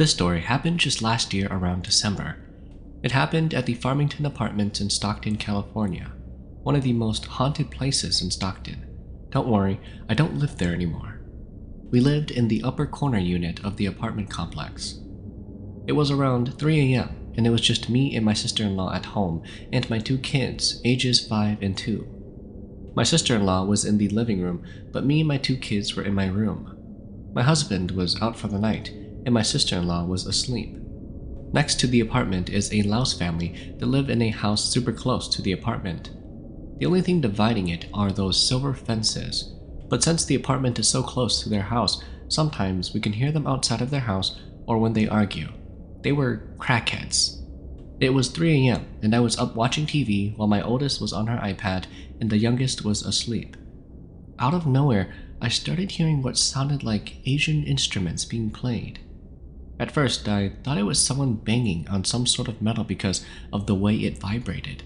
This story happened just last year around December. It happened at the Farmington Apartments in Stockton, California, one of the most haunted places in Stockton. Don't worry, I don't live there anymore. We lived in the upper corner unit of the apartment complex. It was around 3 a.m. and it was just me and my sister-in-law at home and my 2 kids, ages 5 and 2. My sister-in-law was in the living room, but me and my 2 kids were in my room. My husband was out for the night, and my sister-in-law was asleep. Next to the apartment is a Laos family that live in a house super close to the apartment. The only thing dividing it are those silver fences, but since the apartment is so close to their house, sometimes we can hear them outside of their house or when they argue. They were crackheads. It was 3 a.m. and I was up watching TV while my oldest was on her iPad and the youngest was asleep. Out of nowhere, I started hearing what sounded like Asian instruments being played. At first, I thought it was someone banging on some sort of metal because of the way it vibrated.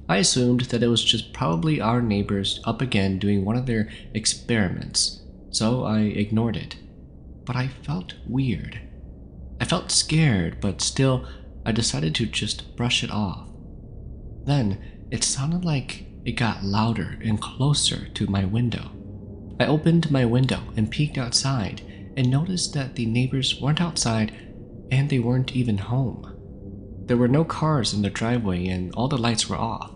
I assumed that it was just probably our neighbors up again doing one of their experiments, so I ignored it. But I felt weird. I felt scared, but still, I decided to just brush it off. Then, it sounded like it got louder and closer to my window. I opened my window and peeked outside and noticed that the neighbors weren't outside and they weren't even home. There were no cars in the driveway and all the lights were off.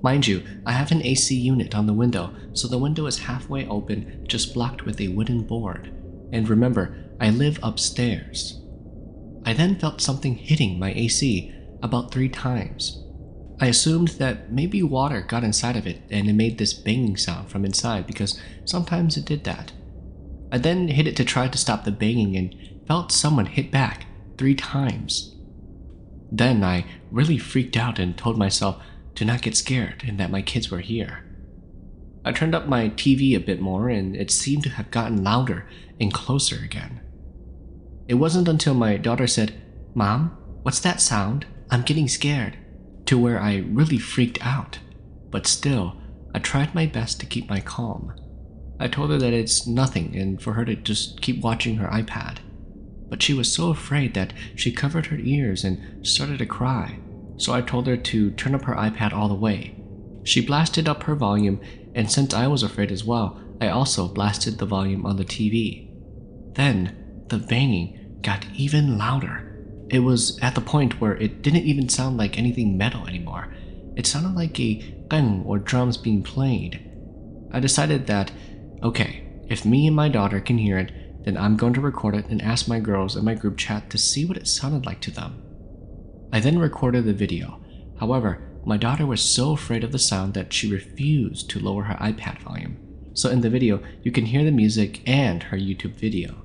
Mind you, I have an AC unit on the window, so the window is halfway open, just blocked with a wooden board. And remember, I live upstairs. I then felt something hitting my AC about 3 times. I assumed that maybe water got inside of it and it made this banging sound from inside because sometimes it did that. I then hit it to try to stop the banging and felt someone hit back 3 times. Then I really freaked out and told myself to not get scared and that my kids were here. I turned up my TV a bit more and it seemed to have gotten louder and closer again. It wasn't until my daughter said, "Mom, what's that sound? I'm getting scared," to where I really freaked out. But still, I tried my best to keep my calm. I told her that it's nothing and for her to just keep watching her iPad. But she was so afraid that she covered her ears and started to cry, so I told her to turn up her iPad all the way. She blasted up her volume, and since I was afraid as well, I also blasted the volume on the TV. Then, the banging got even louder. It was at the point where it didn't even sound like anything metal anymore. It sounded like a gong or drums being played. I decided that, okay, if me and my daughter can hear it, then I'm going to record it and ask my girls in my group chat to see what it sounded like to them. I then recorded the video. However, my daughter was so afraid of the sound that she refused to lower her iPad volume. So in the video, you can hear the music and her YouTube video.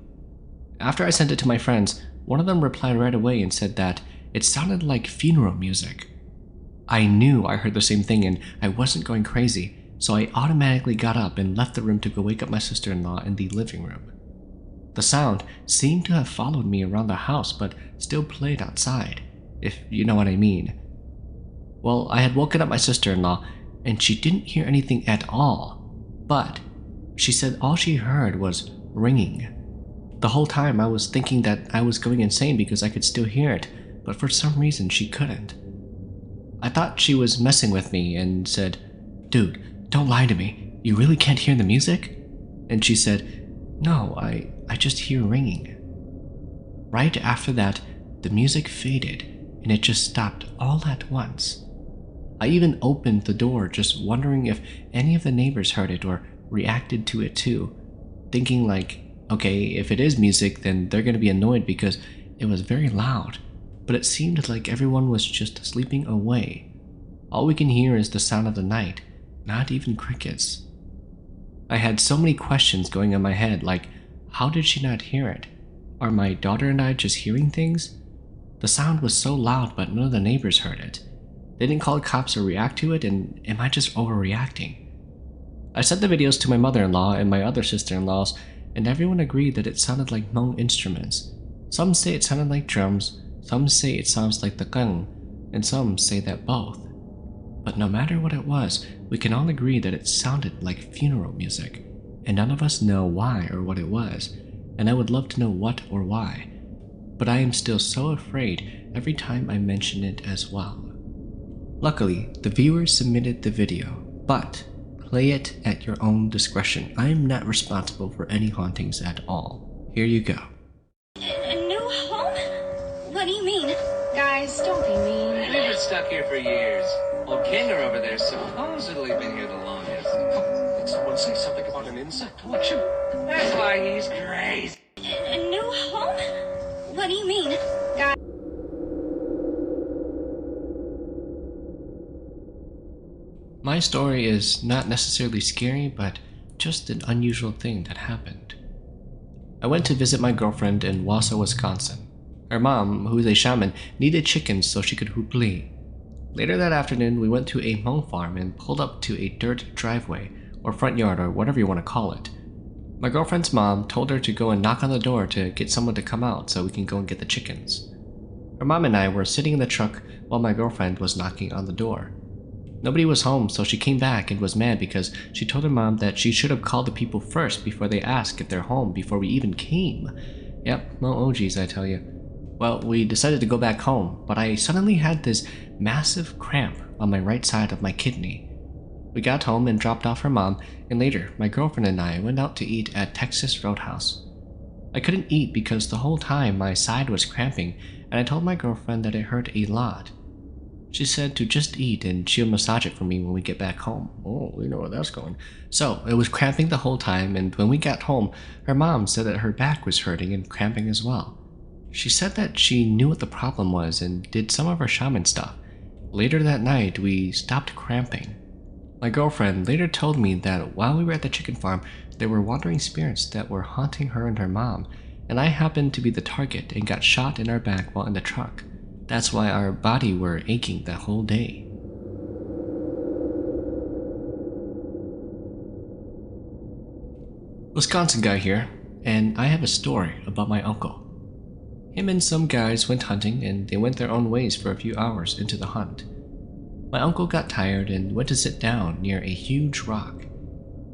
After I sent it to my friends, one of them replied right away and said that it sounded like funeral music. I knew I heard the same thing and I wasn't going crazy, so I automatically got up and left the room to go wake up my sister-in-law in the living room. The sound seemed to have followed me around the house but still played outside, if you know what I mean. Well, I had woken up my sister-in-law and she didn't hear anything at all, but she said all she heard was ringing. The whole time I was thinking that I was going insane because I could still hear it, but for some reason she couldn't. I thought she was messing with me and said, "Dude, don't lie to me. You really can't hear the music?" And she said, "No, I just hear ringing." Right after that, the music faded and it just stopped all at once. I even opened the door just wondering if any of the neighbors heard it or reacted to it too, thinking like, okay, if it is music, then they're going to be annoyed because it was very loud, but it seemed like everyone was just sleeping away. All we can hear is the sound of the night, not even crickets. I had so many questions going in my head, like, how did she not hear it? Are my daughter and I just hearing things? The sound was so loud, but none of the neighbors heard it. They didn't call cops or react to it, and am I just overreacting? I sent the videos to my mother-in-law and my other sister-in-laws, and everyone agreed that it sounded like Hmong instruments. Some say it sounded like drums, some say it sounds like the gong, and some say that both. But no matter what it was, we can all agree that it sounded like funeral music, and none of us know why or what it was, and I would love to know what or why. but I am still so afraid every time I mention it as well. Luckily, the viewers submitted the video, but play it at your own discretion. I am not responsible for any hauntings at all. Here you go. A new home? What do you mean? Guys, don't be mean. We've been stuck here for years. Old Kinder over there supposedly been here the longest. Oh, did someone say something about an insect? Watch him. That's why he's crazy. A new home? What do you mean? Guys. My story is not necessarily scary, but just an unusual thing that happened. I went to visit my girlfriend in Wausau, Wisconsin. Her mom, who is a shaman, needed chickens so she could hooplee. Later that afternoon, we went to a Hmong farm and pulled up to a dirt driveway, or front yard, or whatever you want to call it. My girlfriend's mom told her to go and knock on the door to get someone to come out so we can go and get the chickens. Her mom and I were sitting in the truck while my girlfriend was knocking on the door. Nobody was home, so she came back and was mad because she told her mom that she should have called the people first before they asked if they're home before we even came. Yep, no OGs, I tell you. Well, we decided to go back home, but I suddenly had this massive cramp on my right side of my kidney. We got home and dropped off her mom, and later, my girlfriend and I went out to eat at Texas Roadhouse. I couldn't eat because the whole time my side was cramping, and I told my girlfriend that it hurt a lot. She said to just eat and she'll massage it for me when we get back home. Oh, we know where that's going. So, it was cramping the whole time, and when we got home, her mom said that her back was hurting and cramping as well. She said that she knew what the problem was and did some of her shaman stuff. Later that night, we stopped cramping. My girlfriend later told me that while we were at the chicken farm, there were wandering spirits that were haunting her and her mom, and I happened to be the target and got shot in our back while in the truck. That's why our body were aching that whole day. Wisconsin guy here, and I have a story about my uncle. Him and some guys went hunting, and they went their own ways for a few hours into the hunt. My uncle got tired and went to sit down near a huge rock.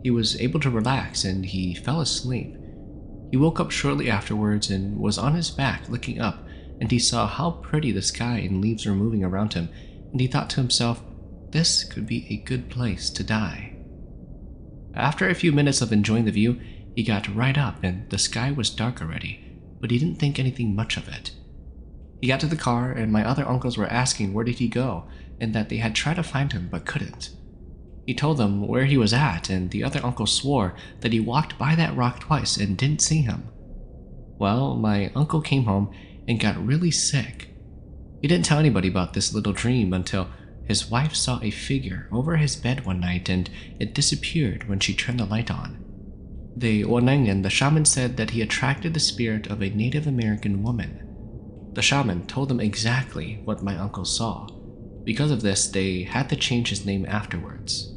He was able to relax and he fell asleep. He woke up shortly afterwards and was on his back looking up, and he saw how pretty the sky and leaves were moving around him, and he thought to himself, this could be a good place to die. After a few minutes of enjoying the view, he got right up and the sky was dark already, but he didn't think anything much of it. He got to the car and my other uncles were asking where did he go and that they had tried to find him but couldn't. He told them where he was at, and the other uncle swore that he walked by that rock twice and didn't see him. Well, my uncle came home and got really sick. He didn't tell anybody about this little dream until his wife saw a figure over his bed one night and it disappeared when she turned the light on. The Onangan, the shaman, said that he attracted the spirit of a Native American woman. The shaman told them exactly what my uncle saw. Because of this, they had to change his name afterwards.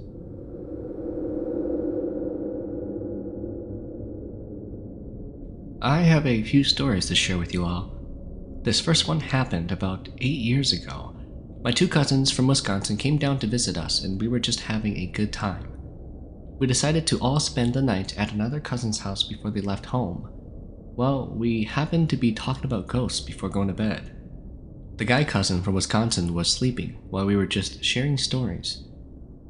I have a few stories to share with you all. This first one happened about 8 years ago. My two cousins from Wisconsin came down to visit us and we were just having a good time. We decided to all spend the night at another cousin's house before they left home. Well, we happened to be talking about ghosts before going to bed. The guy cousin from Wisconsin was sleeping while we were just sharing stories.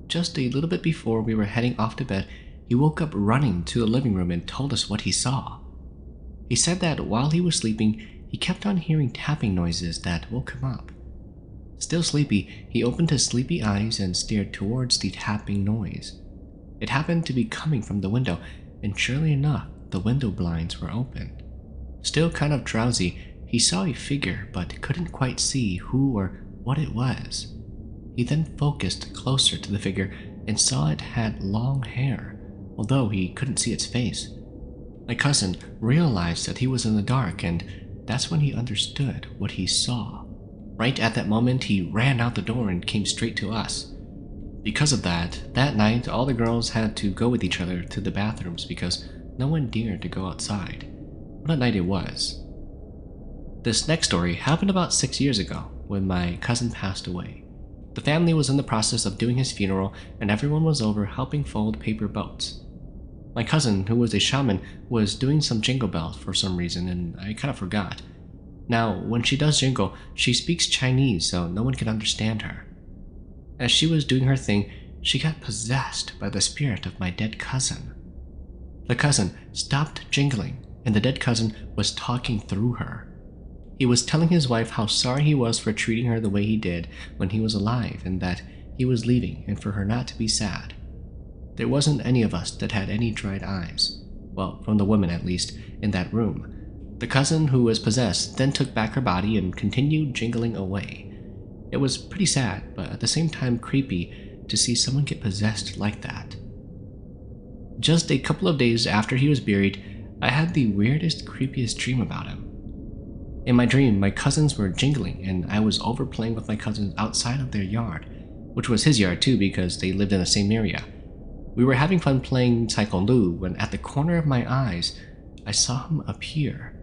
Just a little bit before we were heading off to bed, he woke up running to the living room and told us what he saw. He said that while he was sleeping, he kept on hearing tapping noises that woke him up. Still sleepy, he opened his sleepy eyes and stared towards the tapping noise. It happened to be coming from the window, and surely enough, the window blinds were open. Still kind of drowsy, he saw a figure but couldn't quite see who or what it was. He then focused closer to the figure and saw it had long hair, although he couldn't see its face. My cousin realized that he was in the dark, and that's when he understood what he saw. Right at that moment, he ran out the door and came straight to us. Because of that night, all the girls had to go with each other to the bathrooms because no one dared to go outside. What a night it was. This next story happened about 6 years ago when my cousin passed away. The family was in the process of doing his funeral and everyone was over helping fold paper boats. My cousin, who was a shaman, was doing some jingle bells for some reason and I kind of forgot. Now, when she does jingle, she speaks Chinese so no one can understand her. As she was doing her thing, she got possessed by the spirit of my dead cousin. The cousin stopped jingling, and the dead cousin was talking through her. He was telling his wife how sorry he was for treating her the way he did when he was alive, and that he was leaving and for her not to be sad. There wasn't any of us that had any dried eyes. Well, from the women at least, in that room. The cousin who was possessed then took back her body and continued jingling away. It was pretty sad, but at the same time creepy to see someone get possessed like that. Just a couple of days after he was buried, I had the weirdest, creepiest dream about him. In my dream, my cousins were jingling, and I was overplaying with my cousins outside of their yard, which was his yard too because they lived in the same area. We were having fun playing Taekwondo when at the corner of my eyes, I saw him appear.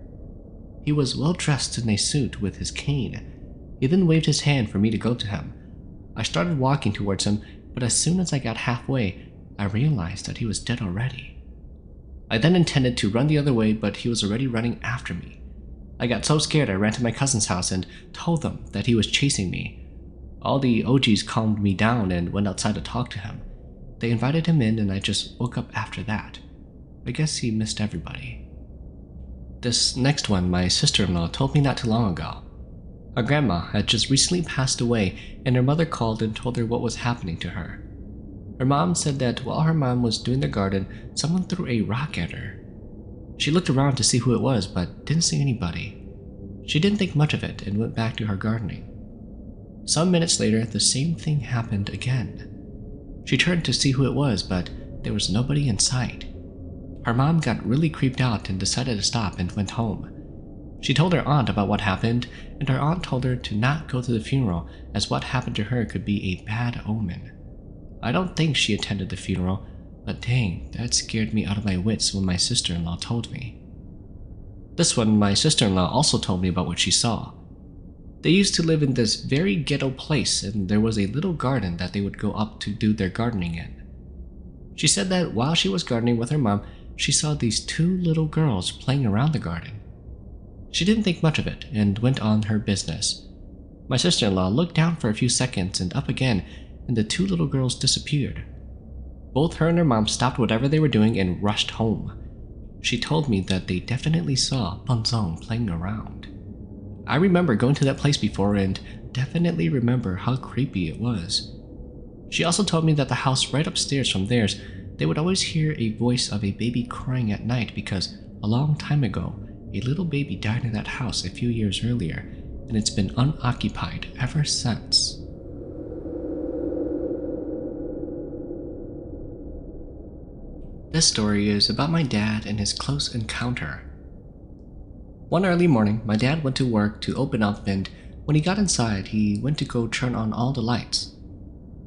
He was well dressed in a suit with his cane. He then waved his hand for me to go to him. I started walking towards him, but as soon as I got halfway, I realized that he was dead already. I then intended to run the other way, but he was already running after me. I got so scared I ran to my cousin's house and told them that he was chasing me. All the OGs calmed me down and went outside to talk to him. They invited him in and I just woke up after that. I guess he missed everybody. This next one my sister-in-law told me not too long ago. Her grandma had just recently passed away and her mother called and told her what was happening to her. Her mom said that while her mom was doing the garden, someone threw a rock at her. She looked around to see who it was but didn't see anybody. She didn't think much of it and went back to her gardening. Some minutes later, the same thing happened again. She turned to see who it was, but there was nobody in sight. Her mom got really creeped out and decided to stop and went home. She told her aunt about what happened, and her aunt told her to not go to the funeral as what happened to her could be a bad omen. I don't think she attended the funeral, but dang, that scared me out of my wits when my sister-in-law told me. This one, my sister-in-law also told me about what she saw. They used to live in this very ghetto place, and there was a little garden that they would go up to do their gardening in. She said that while she was gardening with her mom, she saw these two little girls playing around the garden. She didn't think much of it and went on her business. My sister-in-law looked down for a few seconds and up again, and the two little girls disappeared. Both her and her mom stopped whatever they were doing and rushed home. She told me that they definitely saw Bunzong playing around. I remember going to that place before and definitely remember how creepy it was. She also told me that the house right upstairs from theirs, they would always hear a voice of a baby crying at night because a long time ago, a little baby died in that house a few years earlier, and it's been unoccupied ever since. This story is about my dad and his close encounter. One early morning, my dad went to work to open up, and when he got inside, he went to go turn on all the lights.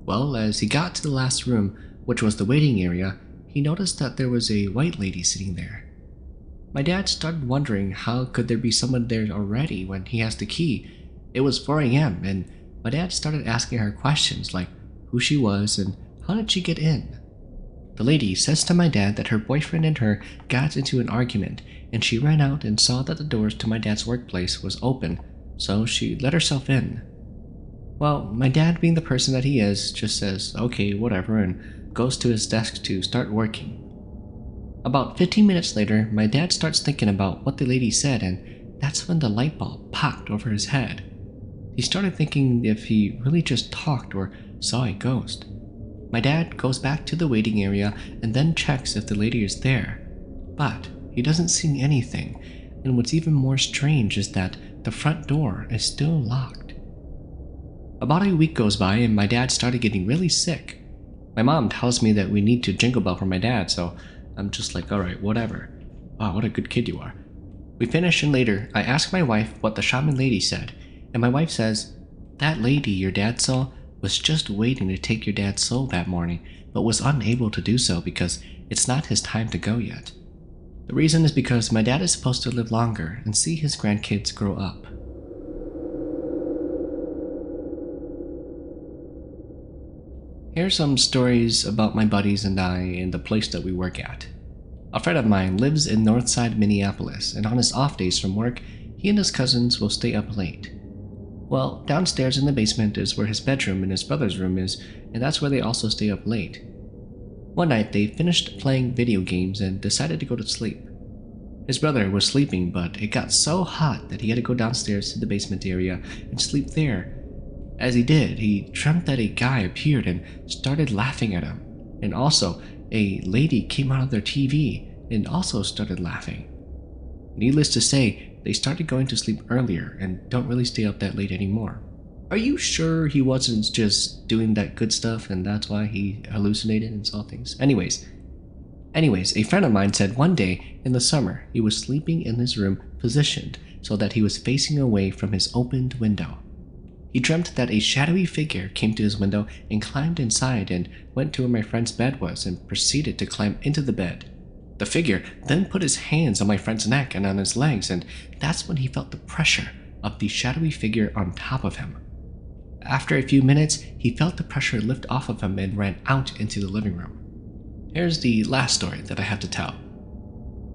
Well, as he got to the last room, which was the waiting area, he noticed that there was a white lady sitting there. My dad started wondering how could there be someone there already when he has the key. It was 4 a.m. and my dad started asking her questions like who she was and how did she get in. The lady says to my dad that her boyfriend and her got into an argument and she ran out and saw that the doors to my dad's workplace was open, so she let herself in. Well, my dad, being the person that he is, just says okay, whatever, and goes to his desk to start working. About 15 minutes later, my dad starts thinking about what the lady said, and that's when the light bulb popped over his head. He started thinking if he really just talked or saw a ghost. My dad goes back to the waiting area and then checks if the lady is there, but he doesn't see anything, and what's even more strange is that the front door is still locked. About a week goes by and my dad started getting really sick. My mom tells me that we need to jingle bell for my dad, so I'm just like, alright, whatever. Wow, what a good kid you are. We finish and later, I ask my wife what the shaman lady said, and my wife says, that lady your dad saw was just waiting to take your dad's soul that morning, but was unable to do so because it's not his time to go yet. The reason is because my dad is supposed to live longer and see his grandkids grow up. Here's some stories about my buddies and I in the place that we work at. A friend of mine lives in Northside, Minneapolis, and on his off days from work, he and his cousins will stay up late. Well, downstairs in the basement is where his bedroom and his brother's room is, and that's where they also stay up late. One night, they finished playing video games and decided to go to sleep. His brother was sleeping, but it got so hot that he had to go downstairs to the basement area and sleep there. As he did, he dreamt that a guy appeared and started laughing at him, and also a lady came out of their TV and also started laughing. Needless to say, they started going to sleep earlier and don't really stay up that late anymore. Are you sure he wasn't just doing that good stuff and that's why he hallucinated and saw things? Anyways, a friend of mine said one day in the summer he was sleeping in his room positioned so that he was facing away from his opened window. He dreamt that a shadowy figure came to his window and climbed inside and went to where my friend's bed was and proceeded to climb into the bed. The figure then put his hands on my friend's neck and on his legs, and that's when he felt the pressure of the shadowy figure on top of him. After a few minutes, he felt the pressure lift off of him and ran out into the living room. Here's the last story that I have to tell.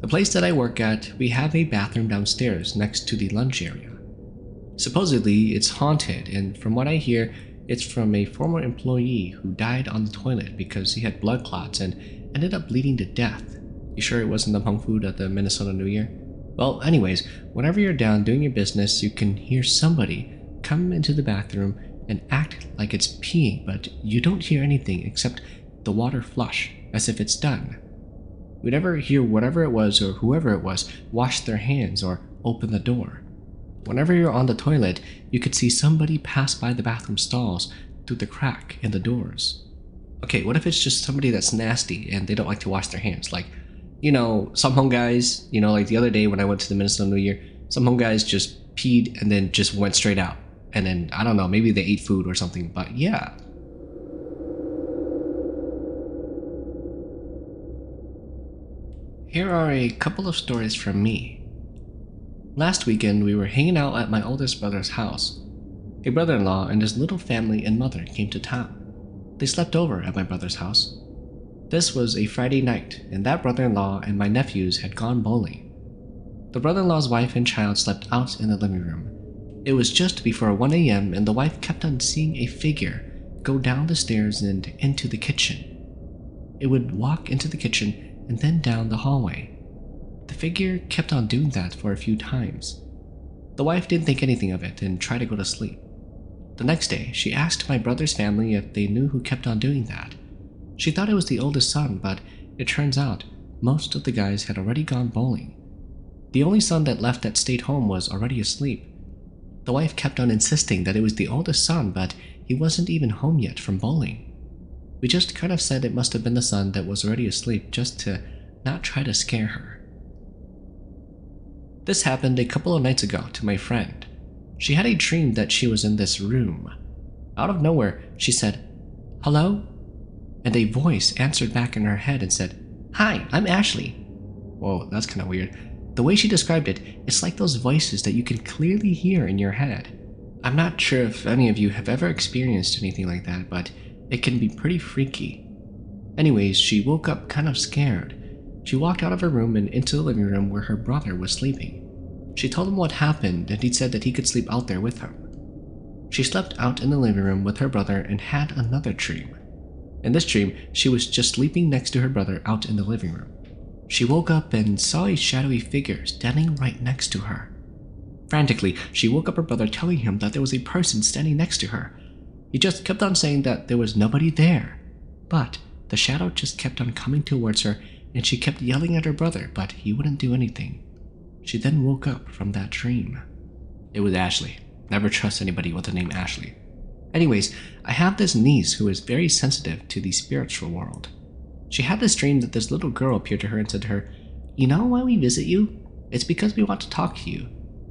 The place that I work at, we have a bathroom downstairs next to the lunch area. Supposedly, it's haunted, and from what I hear, it's from a former employee who died on the toilet because he had blood clots and ended up bleeding to death. You sure it wasn't the Hmong food at the Minnesota New Year? Well, anyways, whenever you're down doing your business, you can hear somebody come into the bathroom and act like it's peeing, but you don't hear anything except the water flush, as if it's done. We never hear whatever it was or whoever it was wash their hands or open the door. Whenever you're on the toilet, you could see somebody pass by the bathroom stalls through the crack in the doors. Okay, what if it's just somebody that's nasty and they don't like to wash their hands? Like, some Hmong guys, like the other day when I went to the Minnesota New Year, some Hmong guys just peed and then just went straight out. And then, I don't know, maybe they ate food or something, but yeah. Here are a couple of stories from me. Last weekend, we were hanging out at my oldest brother's house. A brother-in-law and his little family and mother came to town. They slept over at my brother's house. This was a Friday night, and that brother-in-law and my nephews had gone bowling. The brother-in-law's wife and child slept out in the living room. It was just before 1 a.m. and the wife kept on seeing a figure go down the stairs and into the kitchen. It would walk into the kitchen and then down the hallway. The figure kept on doing that for a few times. The wife didn't think anything of it and tried to go to sleep. The next day, she asked my brother's family if they knew who kept on doing that. She thought it was the oldest son, but it turns out most of the guys had already gone bowling. The only son that left that stayed home was already asleep. The wife kept on insisting that it was the oldest son, but he wasn't even home yet from bowling. We just kind of said it must have been the son that was already asleep just to not try to scare her. This happened a couple of nights ago to my friend. She had a dream that she was in this room. Out of nowhere, she said, "Hello?" And a voice answered back in her head and said, "Hi, I'm Ashley." Whoa, that's kind of weird. The way she described it, it's like those voices that you can clearly hear in your head. I'm not sure if any of you have ever experienced anything like that, but it can be pretty freaky. Anyways, she woke up kind of scared. She walked out of her room and into the living room where her brother was sleeping. She told him what happened, and he said that he could sleep out there with him. She slept out in the living room with her brother and had another dream. In this dream, she was just sleeping next to her brother out in the living room. She woke up and saw a shadowy figure standing right next to her. Frantically, she woke up her brother, telling him that there was a person standing next to her. He just kept on saying that there was nobody there, but the shadow just kept on coming towards her, and she kept yelling at her brother, but he wouldn't do anything. She then woke up from that dream. It was Ashley. Never trust anybody with the name Ashley. Anyways, I have this niece who is very sensitive to the spiritual world. She had this dream that this little girl appeared to her and said to her, "You know why we visit you? It's because we want to talk to you.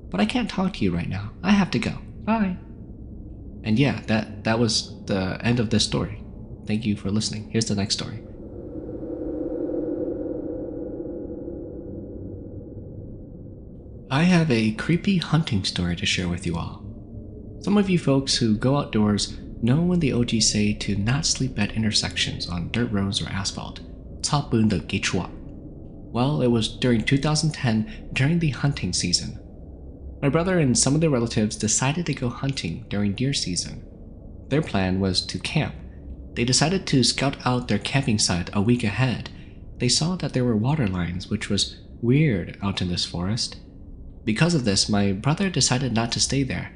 But I can't talk to you right now. I have to go. Bye." And yeah, that was the end of this story. Thank you for listening. Here's the next story. I have a creepy hunting story to share with you all. Some of you folks who go outdoors know when the OGs say to not sleep at intersections on dirt roads or asphalt. 草不能给错. Well, it was during 2010 during the hunting season. My brother and some of their relatives decided to go hunting during deer season. Their plan was to camp. They decided to scout out their camping site a week ahead. They saw that there were water lines, which was weird out in this forest. Because of this, my brother decided not to stay there,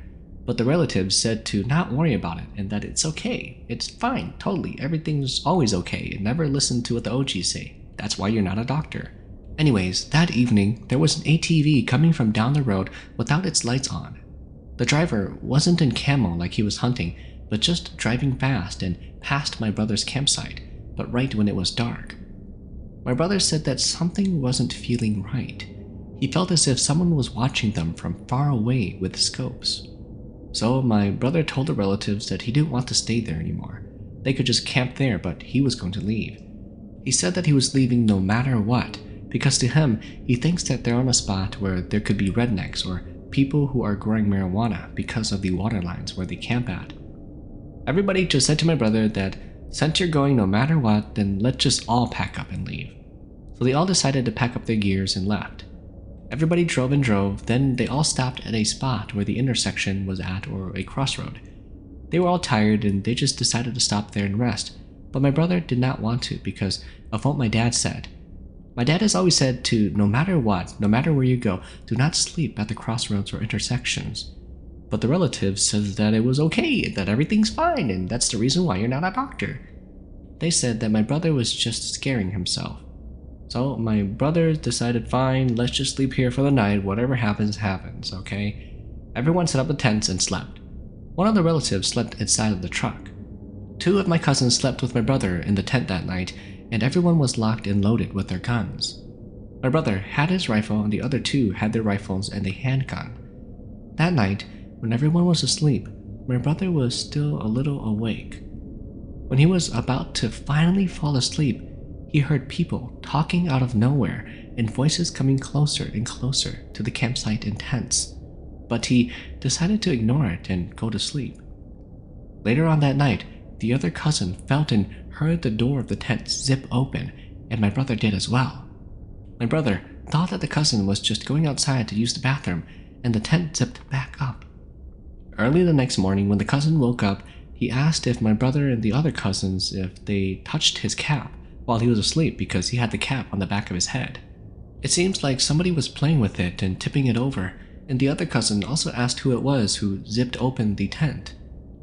but the relatives said to not worry about it and that it's okay. It's fine, totally. Everything's always okay, and never listen to what the OGs say. That's why you're not a doctor. Anyways, that evening, there was an ATV coming from down the road without its lights on. The driver wasn't in camo like he was hunting, but just driving fast and past my brother's campsite, but right when it was dark. My brother said that something wasn't feeling right. He felt as if someone was watching them from far away with scopes. So my brother told the relatives that he didn't want to stay there anymore. They could just camp there, but he was going to leave. He said that he was leaving no matter what, because to him, he thinks that they're on a spot where there could be rednecks or people who are growing marijuana because of the water lines where they camp at. Everybody just said to my brother that since you're going no matter what, then let's just all pack up and leave. So they all decided to pack up their gears and left. Everybody drove and drove, then they all stopped at a spot where the intersection was at, or a crossroad. They were all tired and they just decided to stop there and rest, but my brother did not want to because of what my dad said. My dad has always said to, no matter what, no matter where you go, do not sleep at the crossroads or intersections. But the relatives said that it was okay, that everything's fine, and that's the reason why you're not a doctor. They said that my brother was just scaring himself. So my brother decided, fine, let's just sleep here for the night, whatever happens, happens, okay? Everyone set up the tents and slept. One of the relatives slept inside of the truck. Two of my cousins slept with my brother in the tent that night, and everyone was locked and loaded with their guns. My brother had his rifle and the other two had their rifles and a handgun. That night, when everyone was asleep, my brother was still a little awake. When he was about to finally fall asleep, he heard people talking out of nowhere and voices coming closer and closer to the campsite and tents, but he decided to ignore it and go to sleep. Later on that night, the other cousin felt and heard the door of the tent zip open, and my brother did as well. My brother thought that the cousin was just going outside to use the bathroom, and the tent zipped back up. Early the next morning, when the cousin woke up, he asked if my brother and the other cousins if they touched his cap while he was asleep because he had the cap on the back of his head. It seems like somebody was playing with it and tipping it over, and the other cousin also asked who it was who zipped open the tent.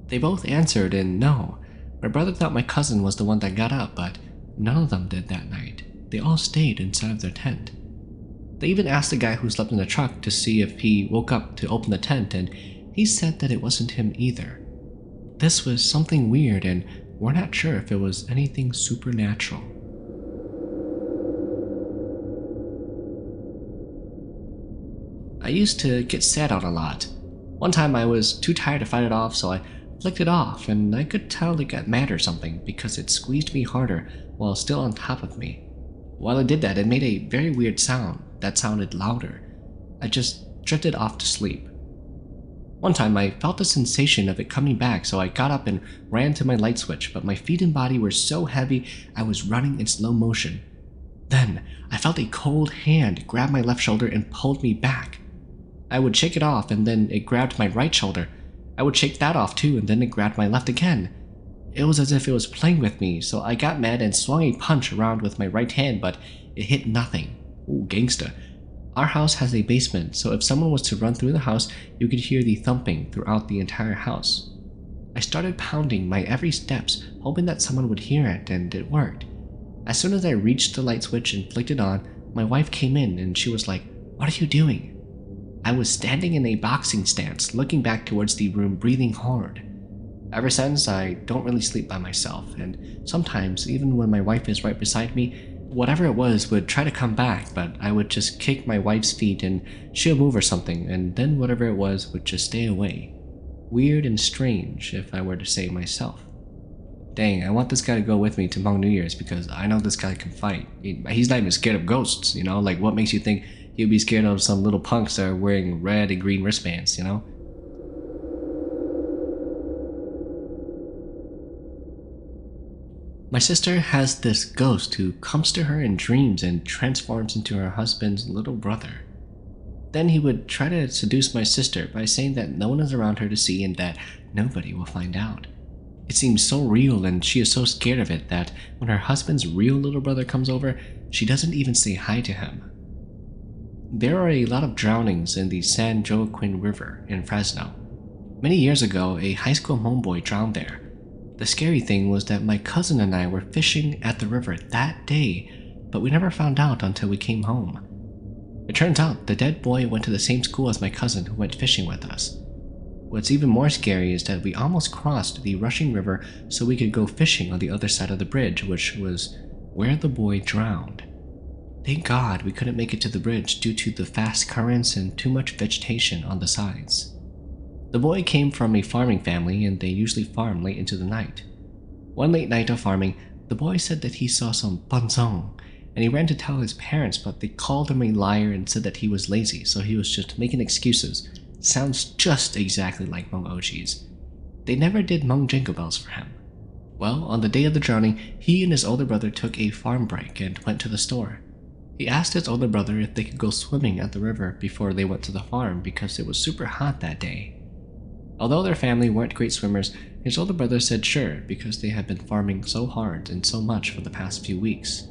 They both answered and no. My brother thought my cousin was the one that got up, but none of them did that night. They all stayed inside of their tent. They even asked the guy who slept in the truck to see if he woke up to open the tent, and he said that it wasn't him either. This was something weird, and we're not sure if it was anything supernatural. I used to get sad out a lot. One time I was too tired to fight it off, so I flicked it off, and I could tell it got mad or something because it squeezed me harder while still on top of me. While it did that, it made a very weird sound that sounded louder. I just drifted off to sleep. One time I felt the sensation of it coming back, so I got up and ran to my light switch, but my feet and body were so heavy I was running in slow motion. Then I felt a cold hand grab my left shoulder and pulled me back. I would shake it off, and then it grabbed my right shoulder. I would shake that off too, and then it grabbed my left again. It was as if it was playing with me, so I got mad and swung a punch around with my right hand, but it hit nothing. Ooh, gangsta. Our house has a basement, so if someone was to run through the house, you could hear the thumping throughout the entire house. I started pounding my every steps, hoping that someone would hear it, and it worked. As soon as I reached the light switch and flicked it on, my wife came in and she was like, "What are you doing?" I was standing in a boxing stance, looking back towards the room, breathing hard. Ever since, I don't really sleep by myself, and sometimes, even when my wife is right beside me, whatever it was would try to come back, but I would just kick my wife's feet and she'll move or something, and then whatever it was would just stay away. Weird and strange, if I were to say myself. Dang, I want this guy to go with me to Hmong New Year's because I know this guy can fight. He's not even scared of ghosts, you know? Like, what makes you think he'd be scared of some little punks that are wearing red and green wristbands, you know? My sister has this ghost who comes to her in dreams and transforms into her husband's little brother. Then he would try to seduce my sister by saying that no one is around her to see and that nobody will find out. It seems so real, and she is so scared of it that when her husband's real little brother comes over, she doesn't even say hi to him. There are a lot of drownings in the San Joaquin River in Fresno. Many years ago, a high school homeboy drowned there. The scary thing was that my cousin and I were fishing at the river that day, but we never found out until we came home. It turns out the dead boy went to the same school as my cousin who went fishing with us. What's even more scary is that we almost crossed the rushing river so we could go fishing on the other side of the bridge, which was where the boy drowned. Thank God we couldn't make it to the bridge due to the fast currents and too much vegetation on the sides. The boy came from a farming family, and they usually farm late into the night. One late night of farming, the boy said that he saw some banzong, and he ran to tell his parents, but they called him a liar and said that he was lazy, so he was just making excuses. Sounds just exactly like Hmong OGs. They never did Hmong jingle bells for him. Well, on the day of the drowning, he and his older brother took a farm break and went to the store. He asked his older brother if they could go swimming at the river before they went to the farm because it was super hot that day. Although their family weren't great swimmers, his older brother said sure because they had been farming so hard and so much for the past few weeks.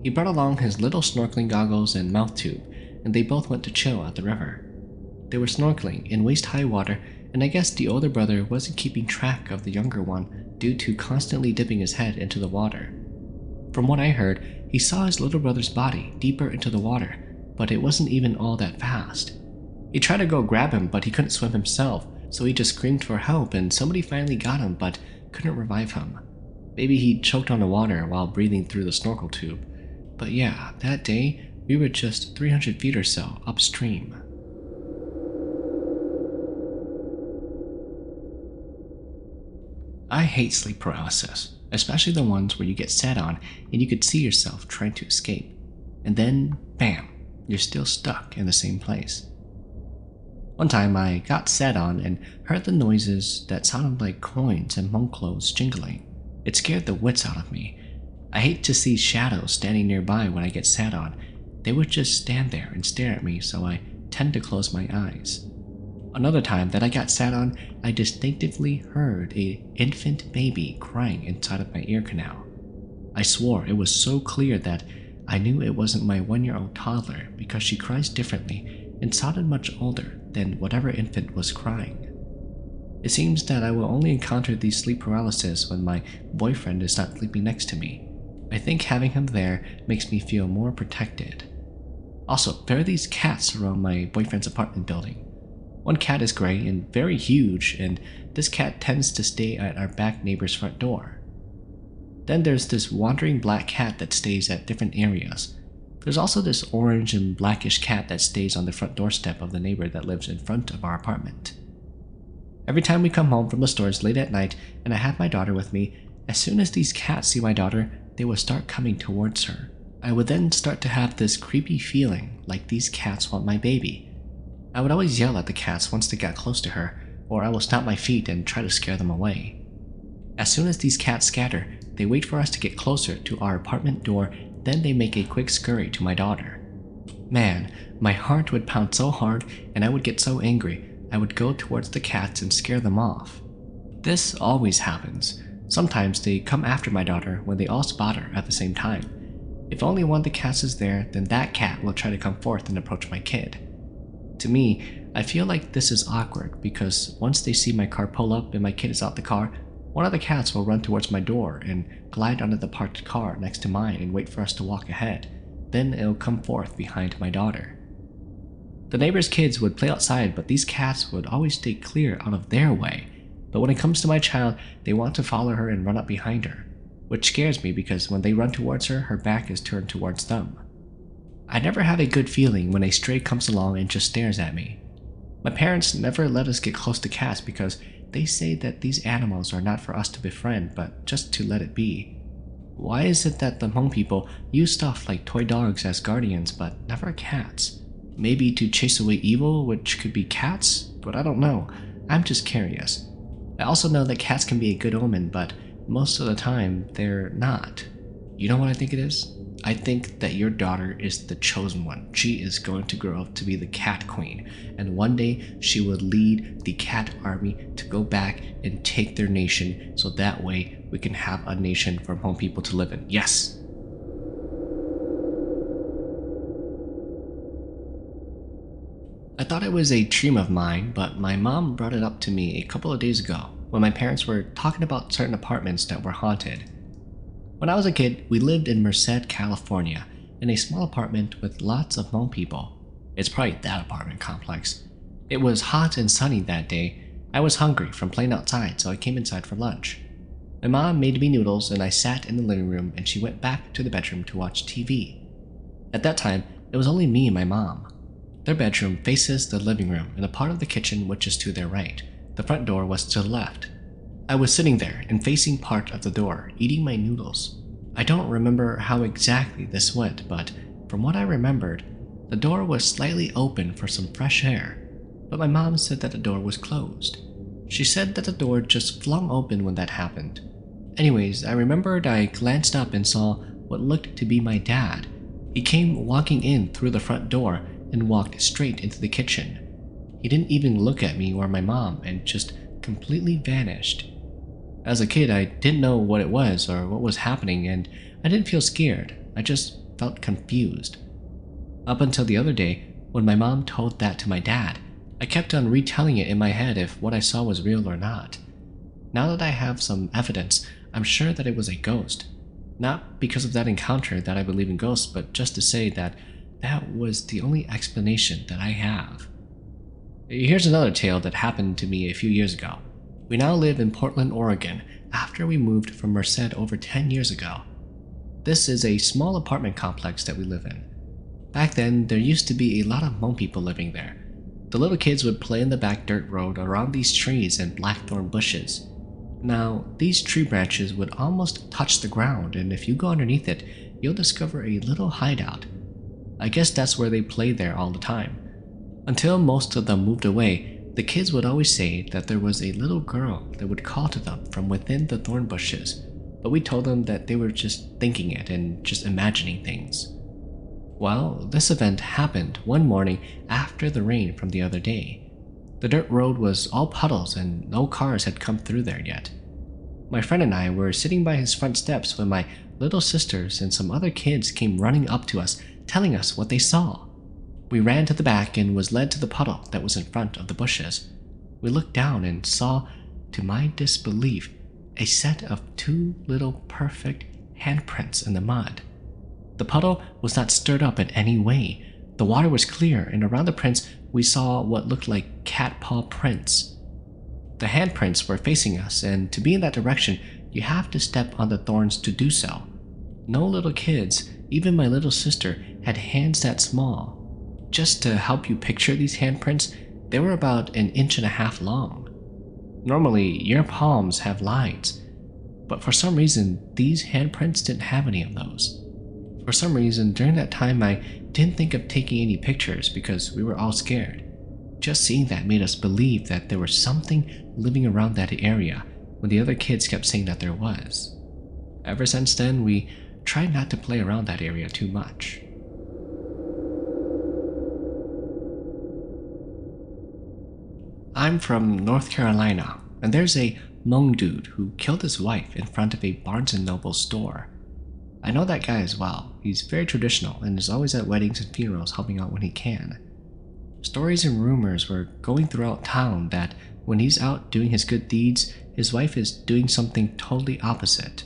He brought along his little snorkeling goggles and mouth tube, and they both went to chill at the river. They were snorkeling in waist-high water, and I guess the older brother wasn't keeping track of the younger one due to constantly dipping his head into the water. From what I heard, he saw his little brother's body deeper into the water, but it wasn't even all that fast. He tried to go grab him, but he couldn't swim himself, so he just screamed for help, and somebody finally got him but couldn't revive him. Maybe he choked on the water while breathing through the snorkel tube. But yeah, that day, we were just 300 feet or so upstream. I hate sleep paralysis, especially the ones where you get sat on and you could see yourself trying to escape, and then, bam, you're still stuck in the same place. One time I got sat on and heard the noises that sounded like coins and monk clothes jingling. It scared the wits out of me. I hate to see shadows standing nearby when I get sat on. They would just stand there and stare at me, so I tend to close my eyes. Another time that I got sat on, I distinctively heard an infant baby crying inside of my ear canal. I swore it was so clear that I knew it wasn't my 1-year-old toddler because she cries differently and sounded much older than whatever infant was crying. It seems that I will only encounter these sleep paralysis when my boyfriend is not sleeping next to me. I think having him there makes me feel more protected. Also, there are these cats around my boyfriend's apartment building. One cat is gray and very huge, and this cat tends to stay at our back neighbor's front door. Then there's this wandering black cat that stays at different areas. There's also this orange and blackish cat that stays on the front doorstep of the neighbor that lives in front of our apartment. Every time we come home from the stores late at night and I have my daughter with me, as soon as these cats see my daughter, they will start coming towards her. I would then start to have this creepy feeling like these cats want my baby. I would always yell at the cats once they got close to her, or I will stomp my feet and try to scare them away. As soon as these cats scatter, they wait for us to get closer to our apartment door, then they make a quick scurry to my daughter. Man, my heart would pound so hard and I would get so angry, I would go towards the cats and scare them off. This always happens. Sometimes they come after my daughter when they all spot her at the same time. If only one of the cats is there, then that cat will try to come forth and approach my kid. To me, I feel like this is awkward because once they see my car pull up and my kid is out the car, one of the cats will run towards my door and glide under the parked car next to mine and wait for us to walk ahead. Then it'll come forth behind my daughter. The neighbors' kids would play outside, but these cats would always stay clear out of their way. But when it comes to my child, they want to follow her and run up behind her, which scares me because when they run towards her, her back is turned towards them. I never have a good feeling when a stray comes along and just stares at me. My parents never let us get close to cats because they say that these animals are not for us to befriend, but just to let it be. Why is it that the Hmong people use stuff like toy dogs as guardians, but never cats? Maybe to chase away evil, which could be cats? But I don't know. I'm just curious. I also know that cats can be a good omen, but most of the time, they're not. You know what I think it is? I think that your daughter is the chosen one. She is going to grow up to be the cat queen, and one day she will lead the cat army to go back and take their nation, so that way we can have a nation for Hmong people to live in. Yes! I thought it was a dream of mine, but my mom brought it up to me a couple of days ago when my parents were talking about certain apartments that were haunted. When I was a kid, we lived in Merced, California, in a small apartment with lots of Hmong people. It's probably that apartment complex. It was hot and sunny that day. I was hungry from playing outside, so I came inside for lunch. My mom made me noodles and I sat in the living room, and she went back to the bedroom to watch TV. At that time, it was only me and my mom. Their bedroom faces the living room and a part of the kitchen which is to their right. The front door was to the left. I was sitting there and facing part of the door, eating my noodles. I don't remember how exactly this went, but from what I remembered, the door was slightly open for some fresh air, but my mom said that the door was closed. She said that the door just flung open when that happened. Anyways, I remembered I glanced up and saw what looked to be my dad. He came walking in through the front door and walked straight into the kitchen. He didn't even look at me or my mom and just completely vanished. As a kid, I didn't know what it was or what was happening, and I didn't feel scared. I just felt confused. Up until the other day, when my mom told that to my dad, I kept on retelling it in my head if what I saw was real or not. Now that I have some evidence, I'm sure that it was a ghost. Not because of that encounter that I believe in ghosts, but just to say that that was the only explanation that I have. Here's another tale that happened to me a few years ago. We now live in Portland, Oregon, after we moved from Merced over 10 years ago. This is a small apartment complex that we live in. Back then, there used to be a lot of Hmong people living there. The little kids would play in the back dirt road around these trees and blackthorn bushes. Now, these tree branches would almost touch the ground, and if you go underneath it, you'll discover a little hideout. I guess that's where they played there all the time. Until most of them moved away, the kids would always say that there was a little girl that would call to them from within the thorn bushes, but we told them that they were just thinking it and just imagining things. Well, this event happened one morning after the rain from the other day. The dirt road was all puddles and no cars had come through there yet. My friend and I were sitting by his front steps when my little sisters and some other kids came running up to us, telling us what they saw. We ran to the back and was led to the puddle that was in front of the bushes. We looked down and saw, to my disbelief, a set of two little perfect handprints in the mud. The puddle was not stirred up in any way. The water was clear, and around the prints we saw what looked like cat paw prints. The handprints were facing us, and to be in that direction, you have to step on the thorns to do so. No little kids, even my little sister, had hands that small. Just to help you picture these handprints, they were about 1.5 inches long. Normally, your palms have lines, but for some reason, these handprints didn't have any of those. For some reason, during that time, I didn't think of taking any pictures because we were all scared. Just seeing that made us believe that there was something living around that area when the other kids kept saying that there was. Ever since then, we tried not to play around that area too much. I'm from North Carolina, and there's a Hmong dude who killed his wife in front of a Barnes & Noble store. I know that guy as well. He's very traditional and is always at weddings and funerals helping out when he can. Stories and rumors were going throughout town that when he's out doing his good deeds, his wife is doing something totally opposite.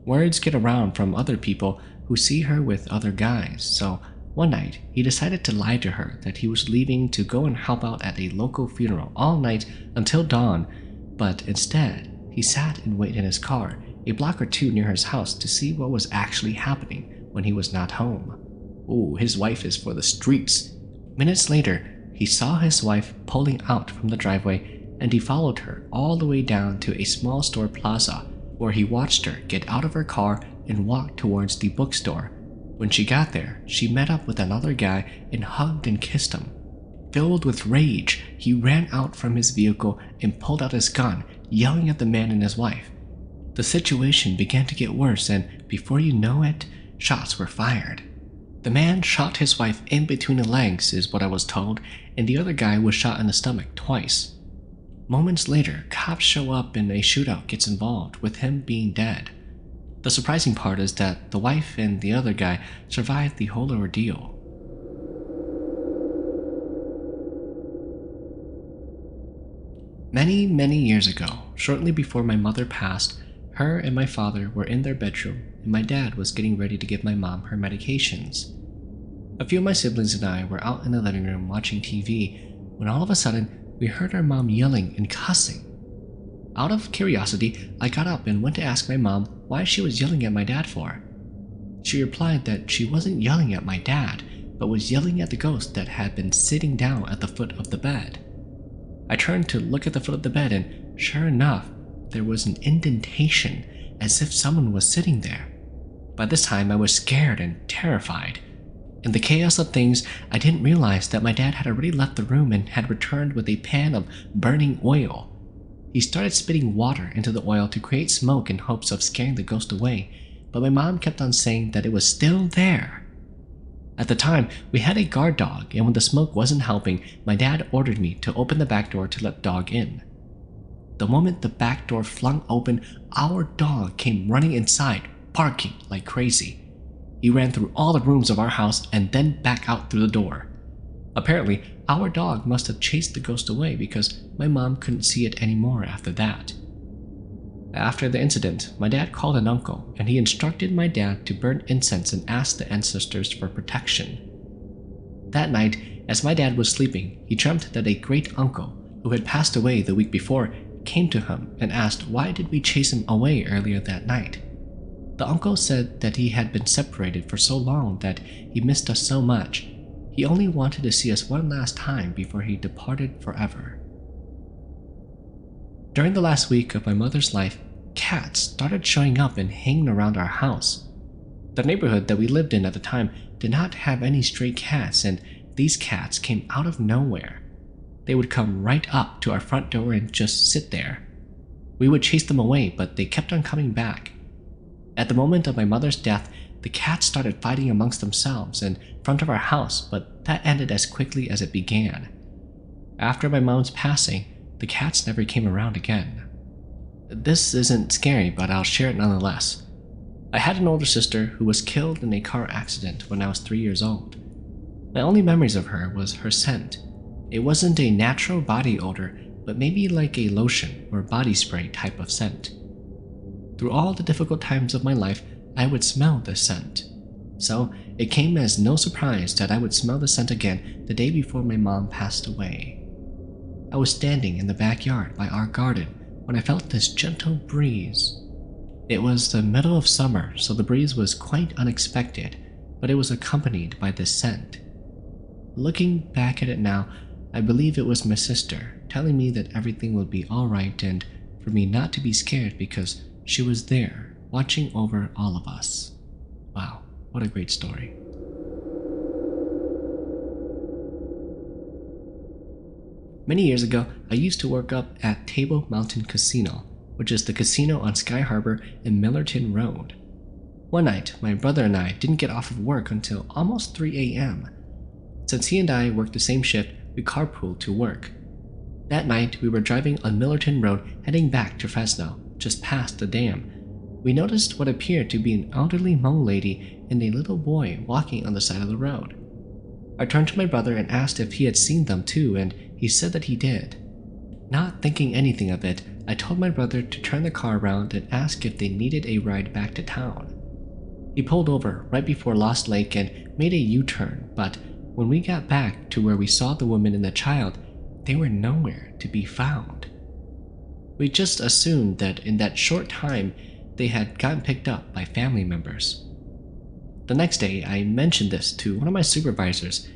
Words get around from other people who see her with other guys, so one night, he decided to lie to her that he was leaving to go and help out at a local funeral all night until dawn, but instead, he sat and waited in his car a block or two near his house to see what was actually happening when he was not home. Ooh, his wife is for the streets. Minutes later, he saw his wife pulling out from the driveway, and he followed her all the way down to a small store plaza, where he watched her get out of her car and walk towards the bookstore. When she got there, she met up with another guy and hugged and kissed him. Filled with rage, he ran out from his vehicle and pulled out his gun, yelling at the man and his wife. The situation began to get worse, and before you know it, shots were fired. The man shot his wife in between the legs, is what I was told, and the other guy was shot in the stomach twice. Moments later, cops show up and a shootout gets involved, with him being dead. The surprising part is that the wife and the other guy survived the whole ordeal. Many years ago, shortly before my mother passed, her and my father were in their bedroom, and my dad was getting ready to give my mom her medications. A few of my siblings and I were out in the living room watching TV when all of a sudden we heard our mom yelling and cussing. Out of curiosity, I got up and went to ask my mom why she was yelling at my dad for. She replied that she wasn't yelling at my dad, but was yelling at the ghost that had been sitting down at the foot of the bed. I turned to look at the foot of the bed, and sure enough, there was an indentation as if someone was sitting there. By this time, I was scared and terrified. In the chaos of things, I didn't realize that my dad had already left the room and had returned with a pan of burning oil. He started spitting water into the oil to create smoke in hopes of scaring the ghost away, but my mom kept on saying that it was still there. At the time, we had a guard dog, and when the smoke wasn't helping, my dad ordered me to open the back door to let the dog in. The moment the back door flung open, our dog came running inside, barking like crazy. He ran through all the rooms of our house and then back out through the door. Apparently, our dog must have chased the ghost away because my mom couldn't see it anymore after that. After the incident, my dad called an uncle, and he instructed my dad to burn incense and ask the ancestors for protection. That night, as my dad was sleeping, he dreamt that a great uncle, who had passed away the week before, came to him and asked why did we chase him away earlier that night. The uncle said that he had been separated for so long that he missed us so much. He only wanted to see us one last time before he departed forever. During the last week of my mother's life, cats started showing up and hanging around our house. The neighborhood that we lived in at the time did not have any stray cats, and these cats came out of nowhere. They would come right up to our front door and just sit there. We would chase them away, but they kept on coming back. At the moment of my mother's death, the cats started fighting amongst themselves in front of our house, but that ended as quickly as it began. After my mom's passing, the cats never came around again. This isn't scary, but I'll share it nonetheless. I had an older sister who was killed in a car accident when I was 3 years old. My only memories of her was her scent. It wasn't a natural body odor, but maybe like a lotion or body spray type of scent. Through all the difficult times of my life, I would smell the scent. So it came as no surprise that I would smell the scent again the day before my mom passed away. I was standing in the backyard by our garden when I felt this gentle breeze. It was the middle of summer, so the breeze was quite unexpected, but it was accompanied by this scent. Looking back at it now, I believe it was my sister telling me that everything would be alright and for me not to be scared because she was there, watching over all of us. Wow, what a great story. Many years ago, I used to work up at Table Mountain Casino, which is the casino on Sky Harbor and Millerton Road. One night, my brother and I didn't get off of work until almost 3 a.m. Since he and I worked the same shift, we carpooled to work. That night, we were driving on Millerton Road heading back to Fresno, just past the dam. We noticed what appeared to be an elderly Hmong lady and a little boy walking on the side of the road. I turned to my brother and asked if he had seen them too, and he said that he did. Not thinking anything of it, I told my brother to turn the car around and ask if they needed a ride back to town. He pulled over right before Lost Lake and made a U-turn, but when we got back to where we saw the woman and the child, they were nowhere to be found. We just assumed that in that short time, they had gotten picked up by family members. The next day, I mentioned this to one of my supervisors,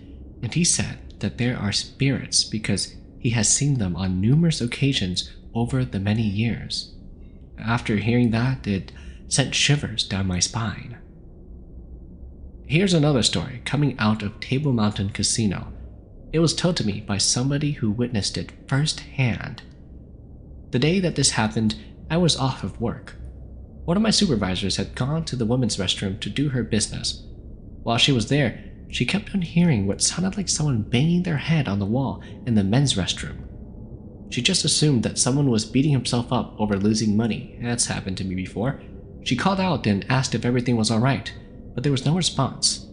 and he said that there are spirits because he has seen them on numerous occasions over the many years. After hearing that, it sent shivers down my spine. Here's another story coming out of Table Mountain Casino. It was told to me by somebody who witnessed it firsthand. The day that this happened, I was off of work. One of my supervisors had gone to the women's restroom to do her business. While she was there, she kept on hearing what sounded like someone banging their head on the wall in the men's restroom. She just assumed that someone was beating himself up over losing money. That's happened to me before. She called out and asked if everything was alright, but there was no response.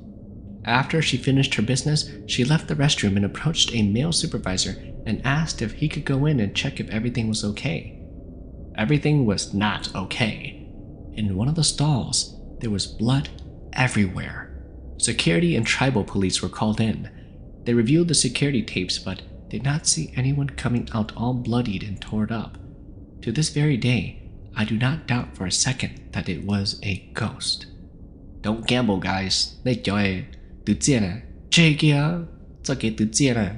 After she finished her business, she left the restroom and approached a male supervisor and asked if he could go in and check if everything was okay. Everything was not okay. In one of the stalls, there was blood everywhere. Security and tribal police were called in. They reviewed the security tapes but did not see anyone coming out all bloodied and torn up. To this very day, I do not doubt for a second that it was a ghost. Don't gamble, guys. 你叫係tự賤啊，這個啊，這個tự賤啊。